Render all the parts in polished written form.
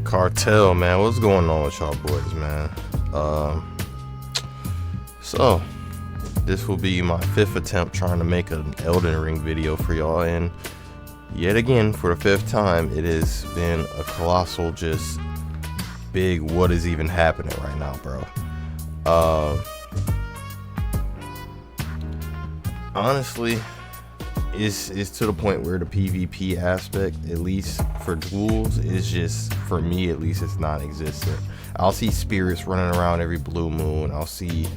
Cartel, man, what's going on with y'all boys, man? So this will be my 5th attempt trying to make an Elden Ring video for y'all, and yet again, for the 5th time, it has been a colossal, just big what is even happening right now, bro. Honestly, it's to the point where the PvP aspect, at least for duels, is just, for me at least, it's non-existent. I'll see spirits running around every blue moon. I'll see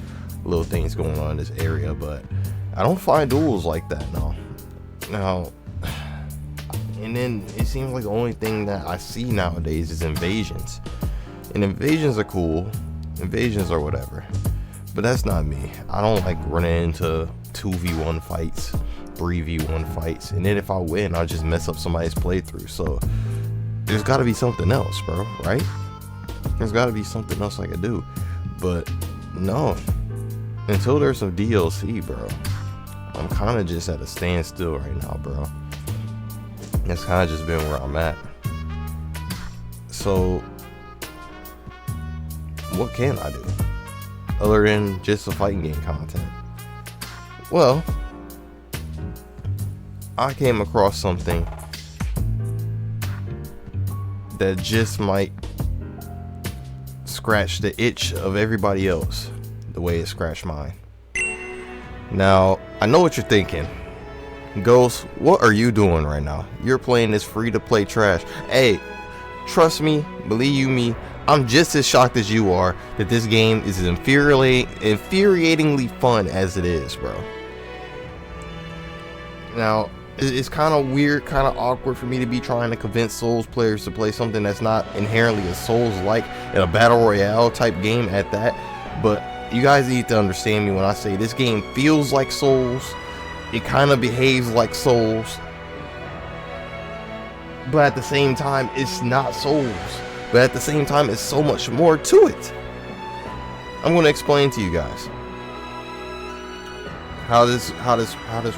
little things going on in this area, but I don't find duels like that now. And then it seems like the only thing that I see nowadays is invasions, and invasions are cool, invasions are whatever, but that's not me. I don't like running into 2v1 fights, 3v1 fights, and then if I win, I'll just mess up somebody's playthrough. So there's got to be something else, bro, right? There's got to be something else I could do, but no, until there's some DLC, bro, I'm kind of just at a standstill right now, bro. That's kind of just been where I'm at. So what can I do other than just the fighting game content? Well, I came across something that just might scratch the itch of everybody else the way it scratched mine. Now, I know what you're thinking. Ghost, what are you doing right now? You're playing this free-to-play trash. Hey, trust me, believe me, I'm just as shocked as you are that this game is as infuriatingly fun as it is, bro. Now, it's kind of weird, kind of awkward for me to be trying to convince Souls players to play something that's not inherently a Souls-like and a Battle Royale type game at that. But you guys need to understand me when I say this game feels like Souls. It kind of behaves like Souls, but at the same time, it's not Souls. But at the same time, it's so much more to it. I'm going to explain to you guys how this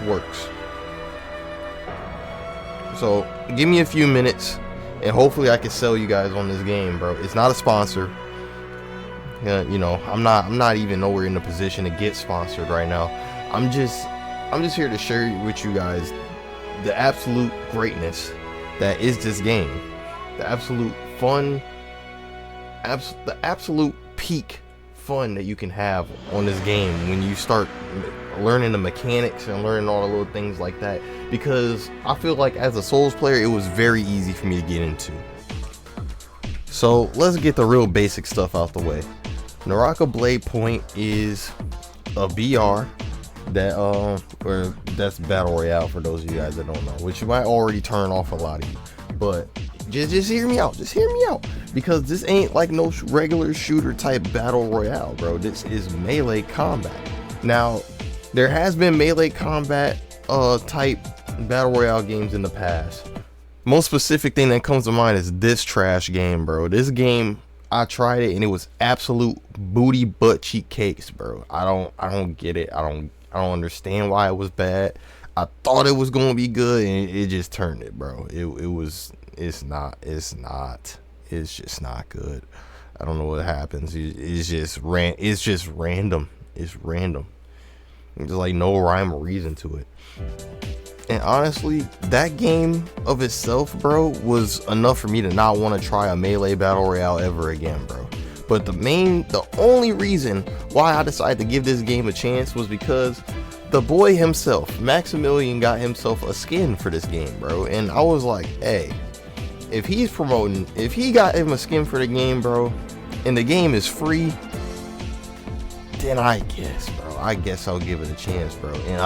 works. So give me a few minutes, and hopefully I can sell you guys on this game, bro. It's not a sponsor. You know, I'm not even nowhere in the position to get sponsored right now. I'm just here to share with you guys the absolute greatness that is this game, the absolute fun, the absolute peak fun that you can have on this game when you start learning the mechanics and learning all the little things like that. Because I feel like as a Souls player, it was very easy for me to get into. So let's get the real basic stuff out the way. Naraka Blade Point is a BR that or that's Battle Royale for those of you guys that don't know, which might already turn off a lot of you, but just hear me out, because this ain't like no regular shooter type Battle Royale, bro. This is melee combat. Now, there has been melee combat type Battle Royale games in the past. Most specific thing that comes to mind is this trash game, bro. This game, I tried it and it was absolute booty butt cheek cakes, bro. I don't get it. I don't understand why it was bad. I thought it was gonna be good, and it just turned it, bro. It's just not good. I don't know what happens. It's just random. It's random. There's like no rhyme or reason to it. And honestly, that game of itself, bro, was enough for me to not want to try a melee battle royale ever again, bro. But the only reason why I decided to give this game a chance was because the boy himself, Maximilian, got himself a skin for this game, bro. And I was like, hey, if he got him a skin for the game, bro, and the game is free, then I guess I'll give it a chance, bro. And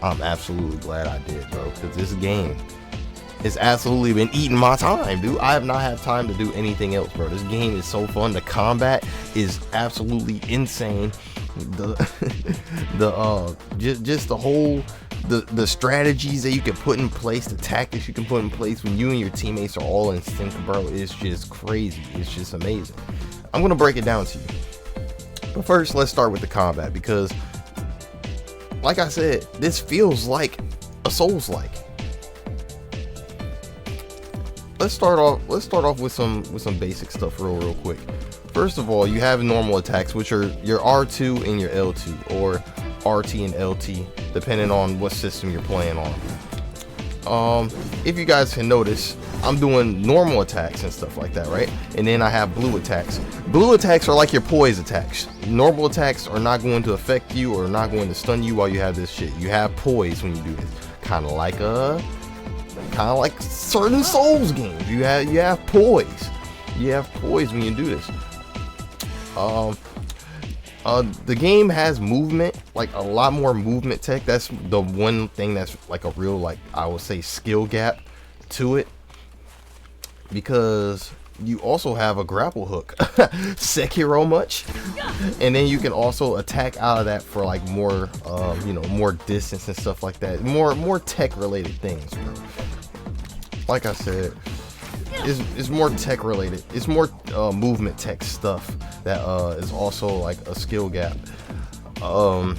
I'm absolutely glad I did, bro, because this game has absolutely been eating my time, dude. I have not had time to do anything else, bro. This game is so fun. The combat is absolutely insane. Just the whole the strategies that you can put in place, the tactics you can put in place when you and your teammates are all in sync, bro. It's just crazy. It's just amazing. I'm gonna break it down to you, but first let's start with the combat, because like I said, this feels like a Souls-like. let's start off with some basic stuff real quick. First of all, you have normal attacks, which are your R2 and your L2, or RT and LT, depending on what system you're playing on. If you guys can notice, I'm doing normal attacks and stuff like that, right? And then I have blue attacks. Blue attacks are like your poise attacks. Normal attacks are not going to affect you or not going to stun you while you have this shit. You have poise when you do this, kind of like certain Souls games. You have poise. You have poise when you do this. The game has movement, like a lot more movement tech. That's the one thing that's like a real, like, I would say, skill gap to it, because you also have a grapple hook. Sekiro much. And then you can also attack out of that for like more more distance and stuff like that, more tech related things, bro. Like I said, it's more tech related. It's more movement tech stuff that is also like a skill gap. And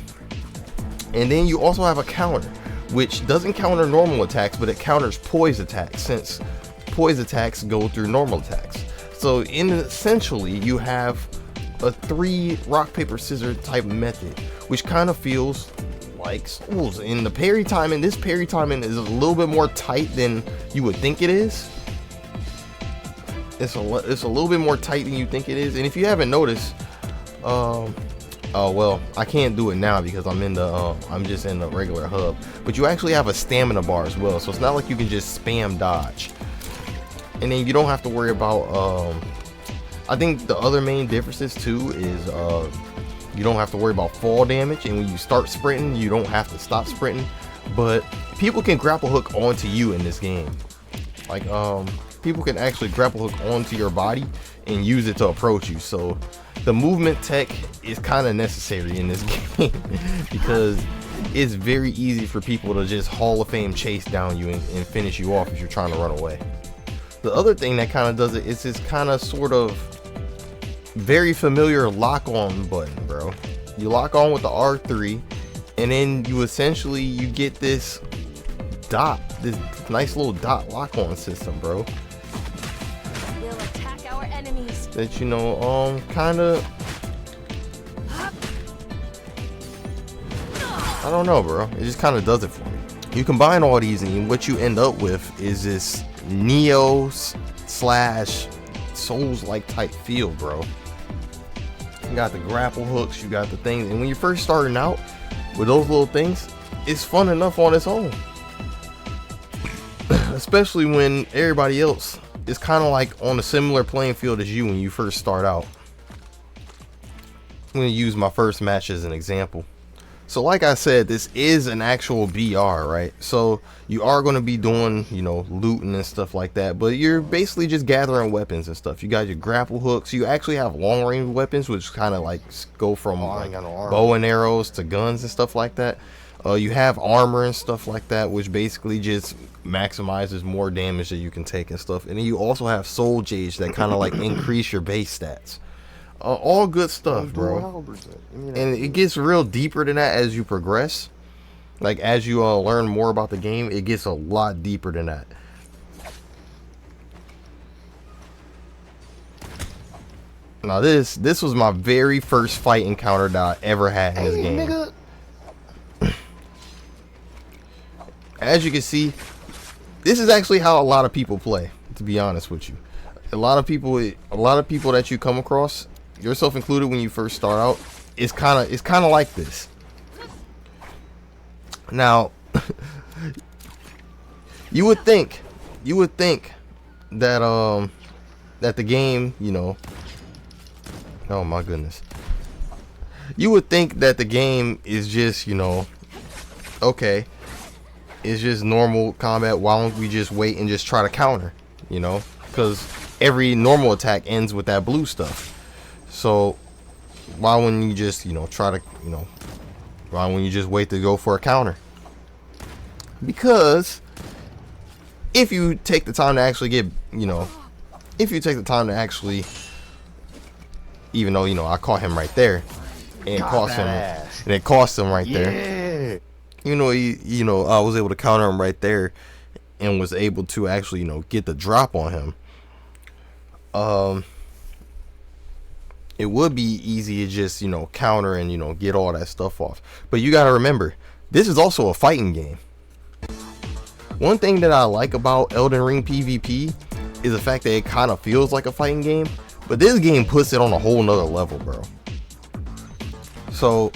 then you also have a counter, which doesn't counter normal attacks, but it counters poise attacks, since poise attacks go through normal attacks. So essentially you have a 3 rock paper scissors type method, which kind of feels like Souls. And the parry timing, this parry timing is a little bit more tight than you would think it is. It's a little bit more tight than you think it is. And if you haven't noticed, oh well, I can't do it now because I'm just in the regular hub, but you actually have a stamina bar as well, so it's not like you can just spam dodge. And then you don't have to worry about I think the other main differences too is you don't have to worry about fall damage, and when you start sprinting you don't have to stop sprinting. But people can grapple hook onto you in this game. Like people can actually grapple hook onto your body and use it to approach you. So the movement tech is kind of necessary in this game because it's very easy for people to just Hall of Fame chase down you and finish you off if you're trying to run away. The other thing that kind of does it is this kind of sort of very familiar lock on button, bro. You lock on with the R3 and then you get this dot, this nice little dot lock on system, bro. That kind of, I don't know, bro. It just kind of does it for me. You combine all these and what you end up with is this Neo / Souls like type feel, bro. You got the grapple hooks, you got the things, and when you're first starting out with those little things, it's fun enough on its own. Especially when everybody else is kind of like on a similar playing field as you when you first start out. I'm going to use my first match as an example. So like I said, this is an actual BR, right? So you are going to be doing, looting and stuff like that, but you're basically just gathering weapons and stuff. You got your grapple hooks. You actually have long range weapons, which kind of like go from bow and arrows to guns and stuff like that. You have armor and stuff like that, which basically just maximizes more damage that you can take and stuff. And then you also have soul gauge that kind of like increase your base stats. All good stuff, bro. And it gets real deeper than that as you progress. Like as you learn more about the game, it gets a lot deeper than that. Now this was my very first fight encounter that I ever had in this game. Nigga. As you can see, this is actually how a lot of people play, to be honest with you. A lot of people that you come across, yourself included, when you first start out, it's kind of like this. Now, you would think that that the game, oh my goodness. You would think that the game is just, okay, it's just normal combat. Why don't we just wait and just try to counter, because every normal attack ends with that blue stuff. So why wouldn't you just, try to, why wouldn't you just wait to go for a counter? Because if you take the time to actually get, if you take the time to actually, even though, I caught him right there, and it cost him right there. I was able to counter him right there, and was able to actually, get the drop on him, it would be easy to just, counter and, get all that stuff off. But you got to remember, this is also a fighting game. One thing that I like about Elden Ring PvP is the fact that it kind of feels like a fighting game, but this game puts it on a whole nother level, bro. So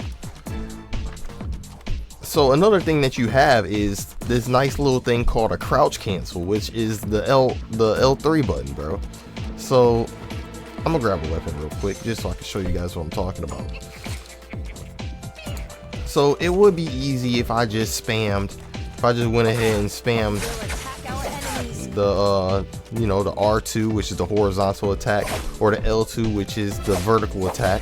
another thing that you have is this nice little thing called a crouch cancel, which is the L3 button, bro. So I'm gonna grab a weapon real quick just so I can show you guys what I'm talking about. So it would be easy if I just went ahead and spammed the the R2, which is the horizontal attack, or the L2, which is the vertical attack,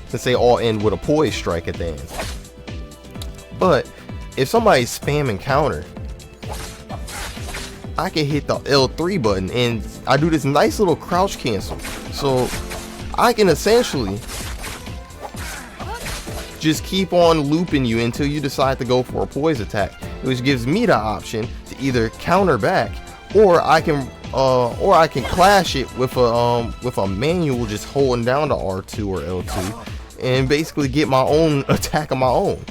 since they all end with a poise strike at the end. But if somebody's spamming counter, I can hit the L3 button and I do this nice little crouch cancel, so I can essentially just keep on looping you until you decide to go for a poise attack, which gives me the option to either counter back, or I can clash it with a manual, just holding down the R2 or L2 and basically get my own attack of my own,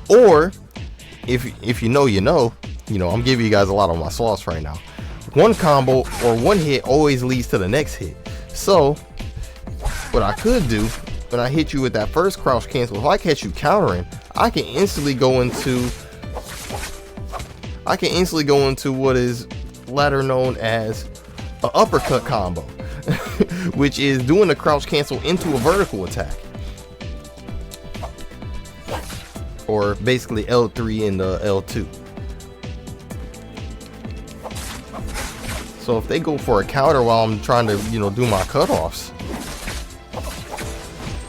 or if you know, I'm giving you guys a lot of my sauce right now. One combo or one hit always leads to the next hit. So what I could do when I hit you with that first crouch cancel, if I catch you countering, I can instantly go into what is later known as an uppercut combo, which is doing the crouch cancel into a vertical attack, or basically L3 and the L2. So if they go for a counter while I'm trying to do my cutoffs,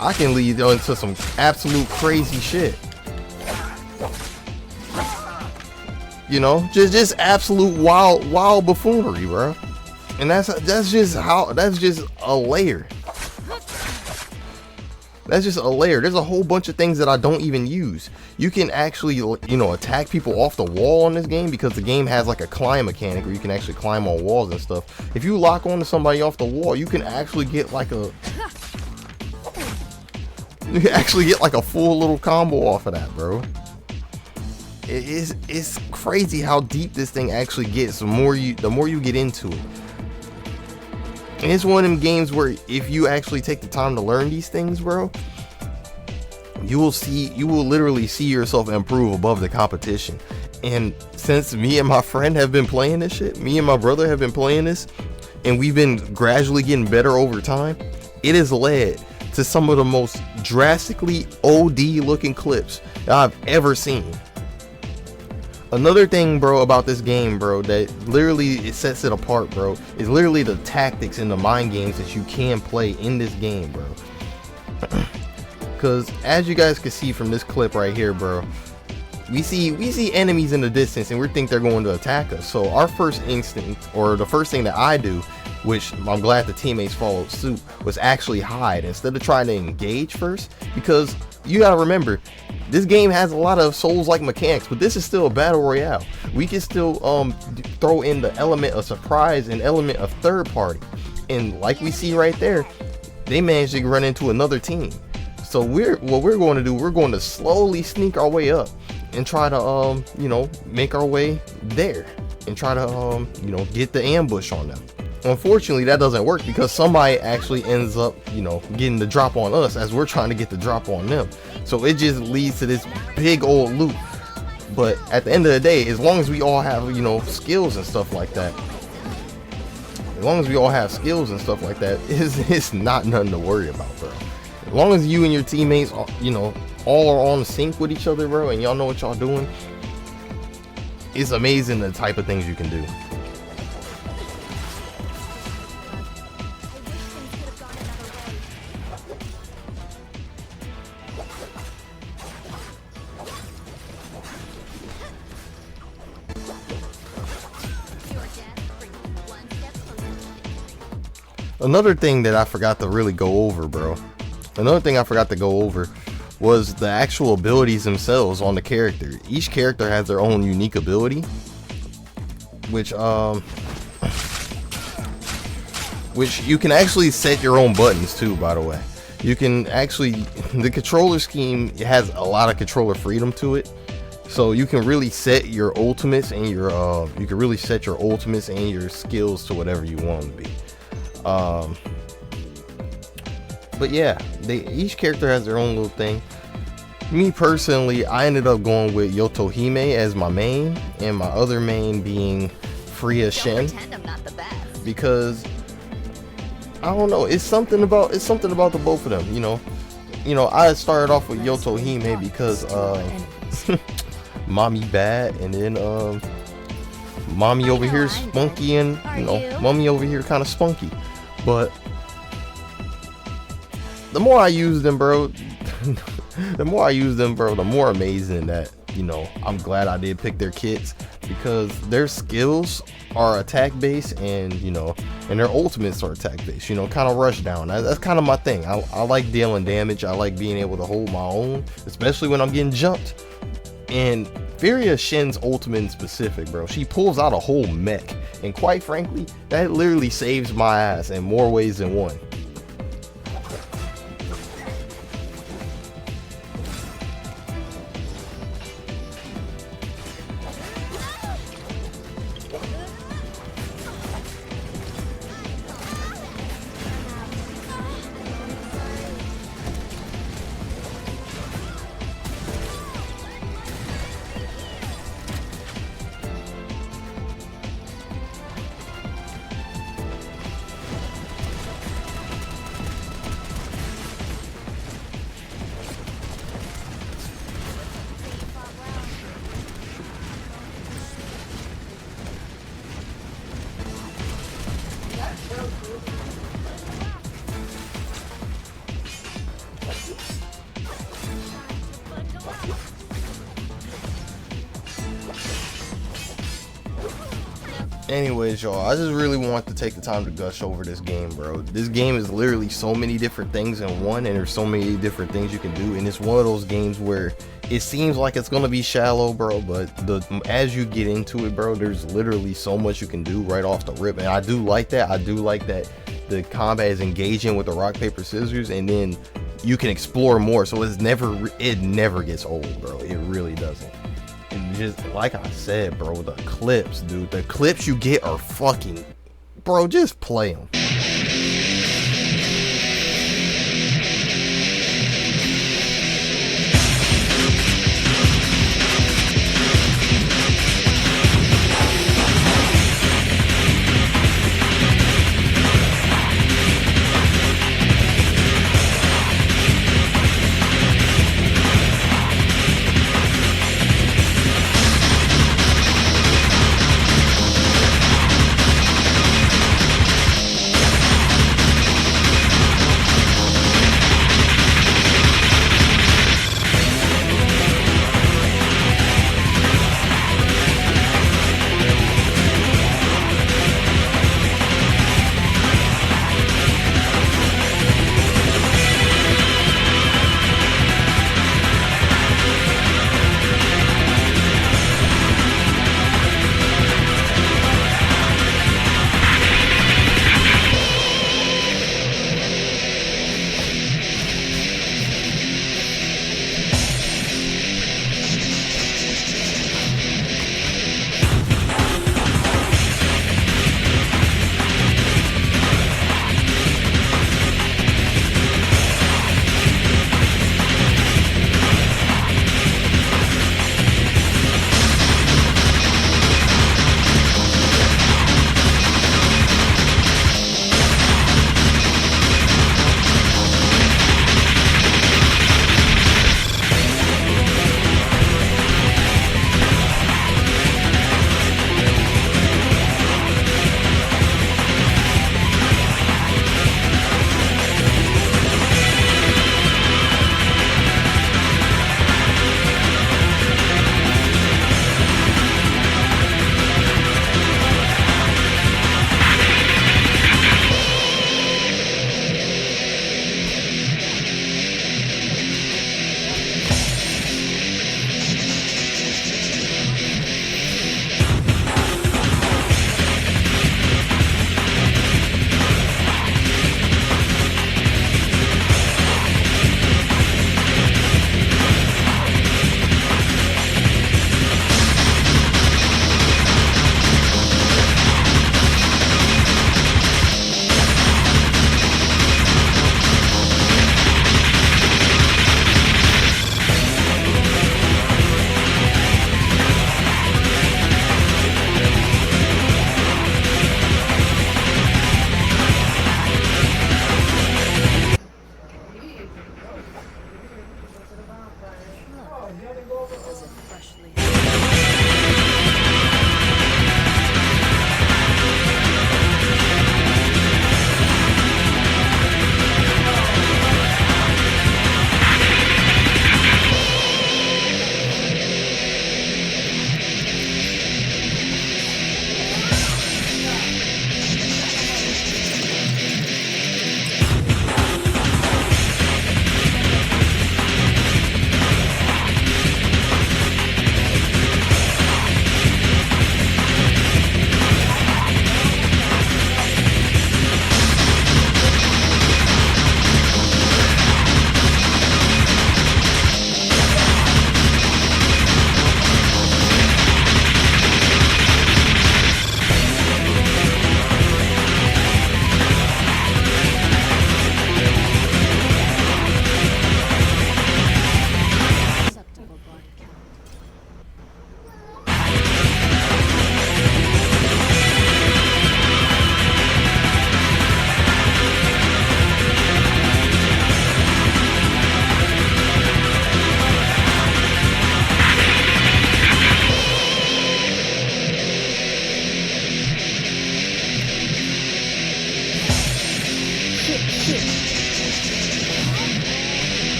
I can lead into some absolute crazy shit. Just absolute wild buffoonery, bro. And that's just a layer. That's just a layer. There's a whole bunch of things that I don't even use. You can actually, attack people off the wall on this game, because the game has like a climb mechanic where you can actually climb on walls and stuff. If you lock onto somebody off the wall, you can actually get like a full little combo off of that, bro. It's crazy how deep this thing actually gets the more you get into it. And it's one of them games where if you actually take the time to learn these things, bro, you will literally see yourself improve above the competition. And since me and my friend have been playing this shit, me and my brother have been playing this, and we've been gradually getting better over time, it has led to some of the most drastically OD looking clips that I've ever seen. Another thing, bro, about this game, bro, that literally it sets it apart, bro, is literally the tactics and the mind games that you can play in this game, bro. Because as you guys can see from this clip right here, bro, we see enemies in the distance and we think they're going to attack us. So our first instinct, or the first thing that I do, which I'm glad the teammates followed suit, was actually hide instead of trying to engage first. Because you gotta remember, this game has a lot of Souls-like mechanics, but this is still a battle royale. We can still throw in the element of surprise and element of third party, and like we see right there, they managed to run into another team. So what we're going to do, we're going to slowly sneak our way up and try to make our way there and try to get the ambush on them. Unfortunately, that doesn't work because somebody actually ends up getting the drop on us as we're trying to get the drop on them. So it just leads to this big old loop. But at the end of the day, as long as we all have skills and stuff like that, it's not nothing to worry about, bro. As long as you and your teammates all are on sync with each other, bro, and y'all know what y'all doing, it's amazing the type of things you can do. Another thing that I forgot to really go over, bro. Another thing I forgot to go over was the actual abilities themselves on the character. Each character has their own unique ability, which you can actually set your own buttons too, by the way. You can actually, the controller scheme has a lot of controller freedom to it, so you can really set your ultimates and your skills to whatever you want them to be. But yeah, each character has their own little thing. Me personally, I ended up going with Yotohime as my main, and my other main being Freya Shen, because I don't know, it's something about the both of them, you know. I started off with Yotohime because mommy bad, and then mommy over here is spunky, and mommy over here kind of spunky. But the more I use them, bro, the more amazing that, I'm glad I did pick their kits, because their skills are attack based, and and their ultimates are attack based, kind of rush down. That's kind of my thing. I like dealing damage. I like being able to hold my own, especially when I'm getting jumped. And Freya Shen's ultimate in specific, bro, she pulls out a whole mech, and quite frankly, that literally saves my ass in more ways than one. Anyways, y'all, I just really want to take the time to gush over this game, bro. This game is literally so many different things in one, and there's so many different things you can do, and it's one of those games where it seems like it's gonna be shallow, bro, but as you get into it, bro, there's literally so much you can do right off the rip. And I do like that. The combat is engaging with the rock paper scissors, and then you can explore more, so it never gets old, bro. It really doesn't. And just like I said, bro, the clips, dude, the clips you get are fucking, bro, just play them.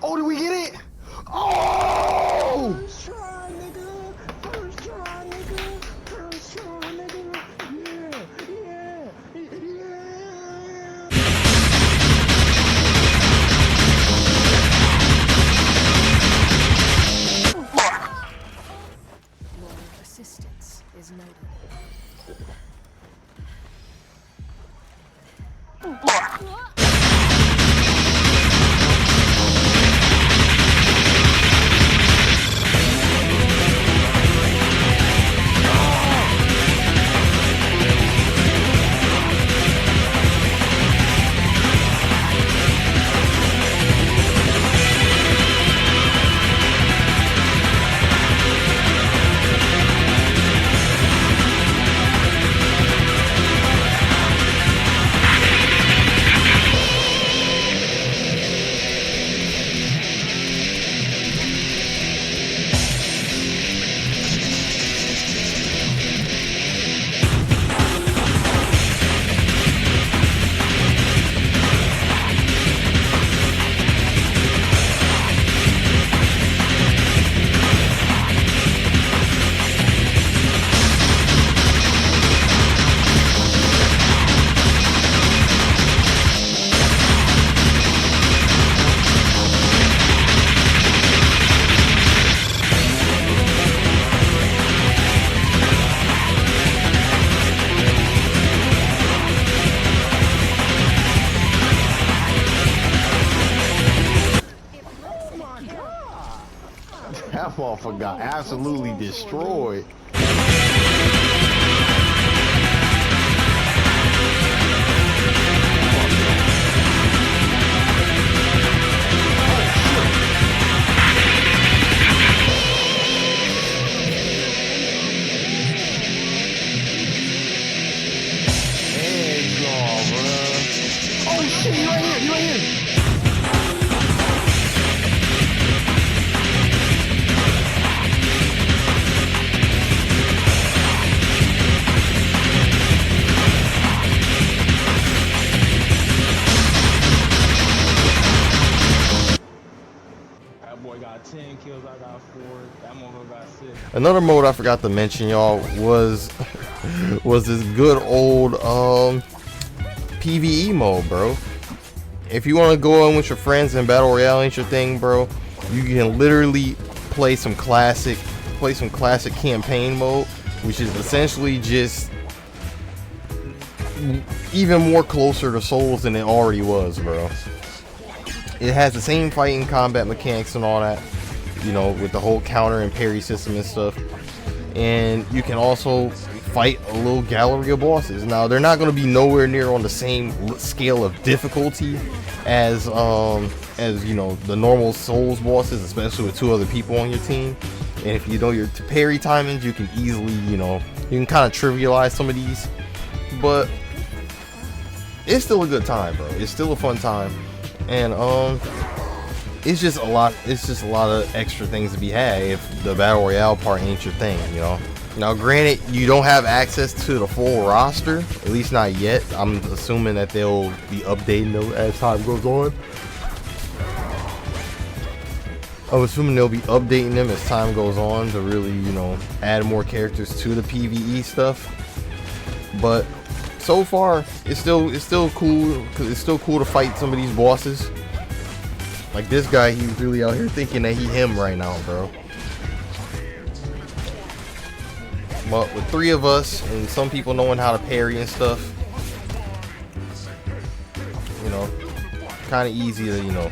Oh, did we get it? Oh! First try, nigga. First try, nigga. First try, nigga. Yeah, yeah, yeah. Your assistance is noted. That motherfucker got absolutely destroyed. Oh shit, you right here, you right here. That boy got 10 kills, I got 4. That motherfucker got 6. Another mode I forgot to mention, y'all, was this good old PvE mode, bro. If you want to go in with your friends and battle royale ain't your thing, bro, you can literally play some classic campaign mode, which is essentially just even more closer to Souls than it already was, bro. It has the same fighting combat mechanics and all that, you know, with the whole counter and parry system and stuff. And you can also fight a little gallery of bosses. Now, they're not going to be nowhere near on the same scale of difficulty as you know, the normal Souls bosses, especially with 2 other people on your team. And if you know your parry timings, you can easily, you know, you can kind of trivialize some of these. But it's still a good time, bro. It's still a fun time. And it's just a lot of extra things to be had if the battle royale part ain't your thing, you know. Now, granted, you don't have access to the full roster, at least not yet. I'm assuming that they'll be updating them as time goes on. I'm assuming they'll be updating them as time goes on to really, you know, add more characters to the PvE stuff. But so far, it's still cool, because it's still cool to fight some of these bosses. Like this guy, he's really out here thinking that he him right now, bro. But with 3 of us and some people knowing how to parry and stuff, you know, kind of easy to, you know,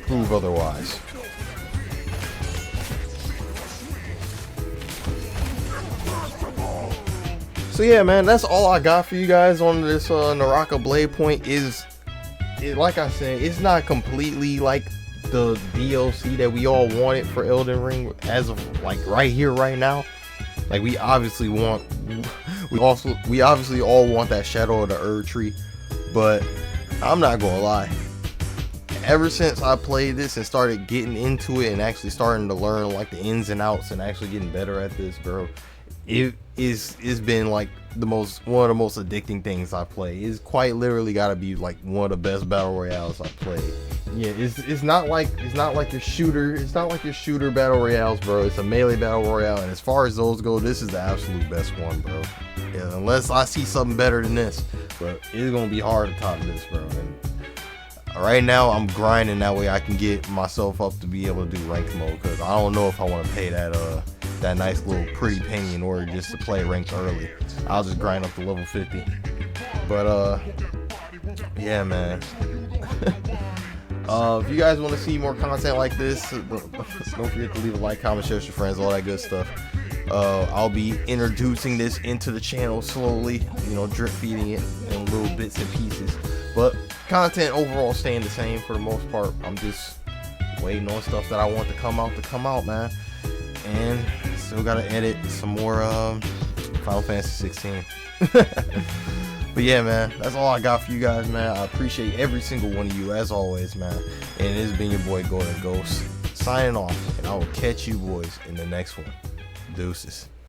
prove otherwise. So yeah, man, that's all I got for you guys on this Naraka Blade Point. Like I said, it's not completely like the DLC that we all wanted for Elden Ring as of like right here, right now. Like we obviously all want that Shadow of the Erd Tree, but I'm not gonna lie. Ever since I played this and started getting into it and actually starting to learn like the ins and outs and actually getting better at this, bro, it's been like one of the most addicting things I play. It's quite literally got to be like one of the best battle royales I played. Yeah, it's not like your shooter battle royales, bro. It's a melee battle royale, and as far as those go, this is the absolute best one, bro. Yeah, unless I see something better than this, but it's gonna be hard to top this, bro. And right now I'm grinding that way I can get myself up to be able to do ranked mode, because I don't know if I want to pay that nice little pretty penny in order just to play ranked early. I'll just grind up to level 50. But yeah, man. If you guys want to see more content like this, don't forget to leave a like, comment, share with your friends, all that good stuff. I'll be introducing this into the channel slowly, you know, drip feeding it in little bits and pieces. But content overall staying the same for the most part. I'm just waiting on stuff that I want to come out, man. And still gotta edit some more Final Fantasy 16. But yeah, man, that's all I got for you guys, man. I appreciate every single one of you as always, man. And it has been your boy Golden Ghost signing off, and I will catch you boys in the next one. Deuces.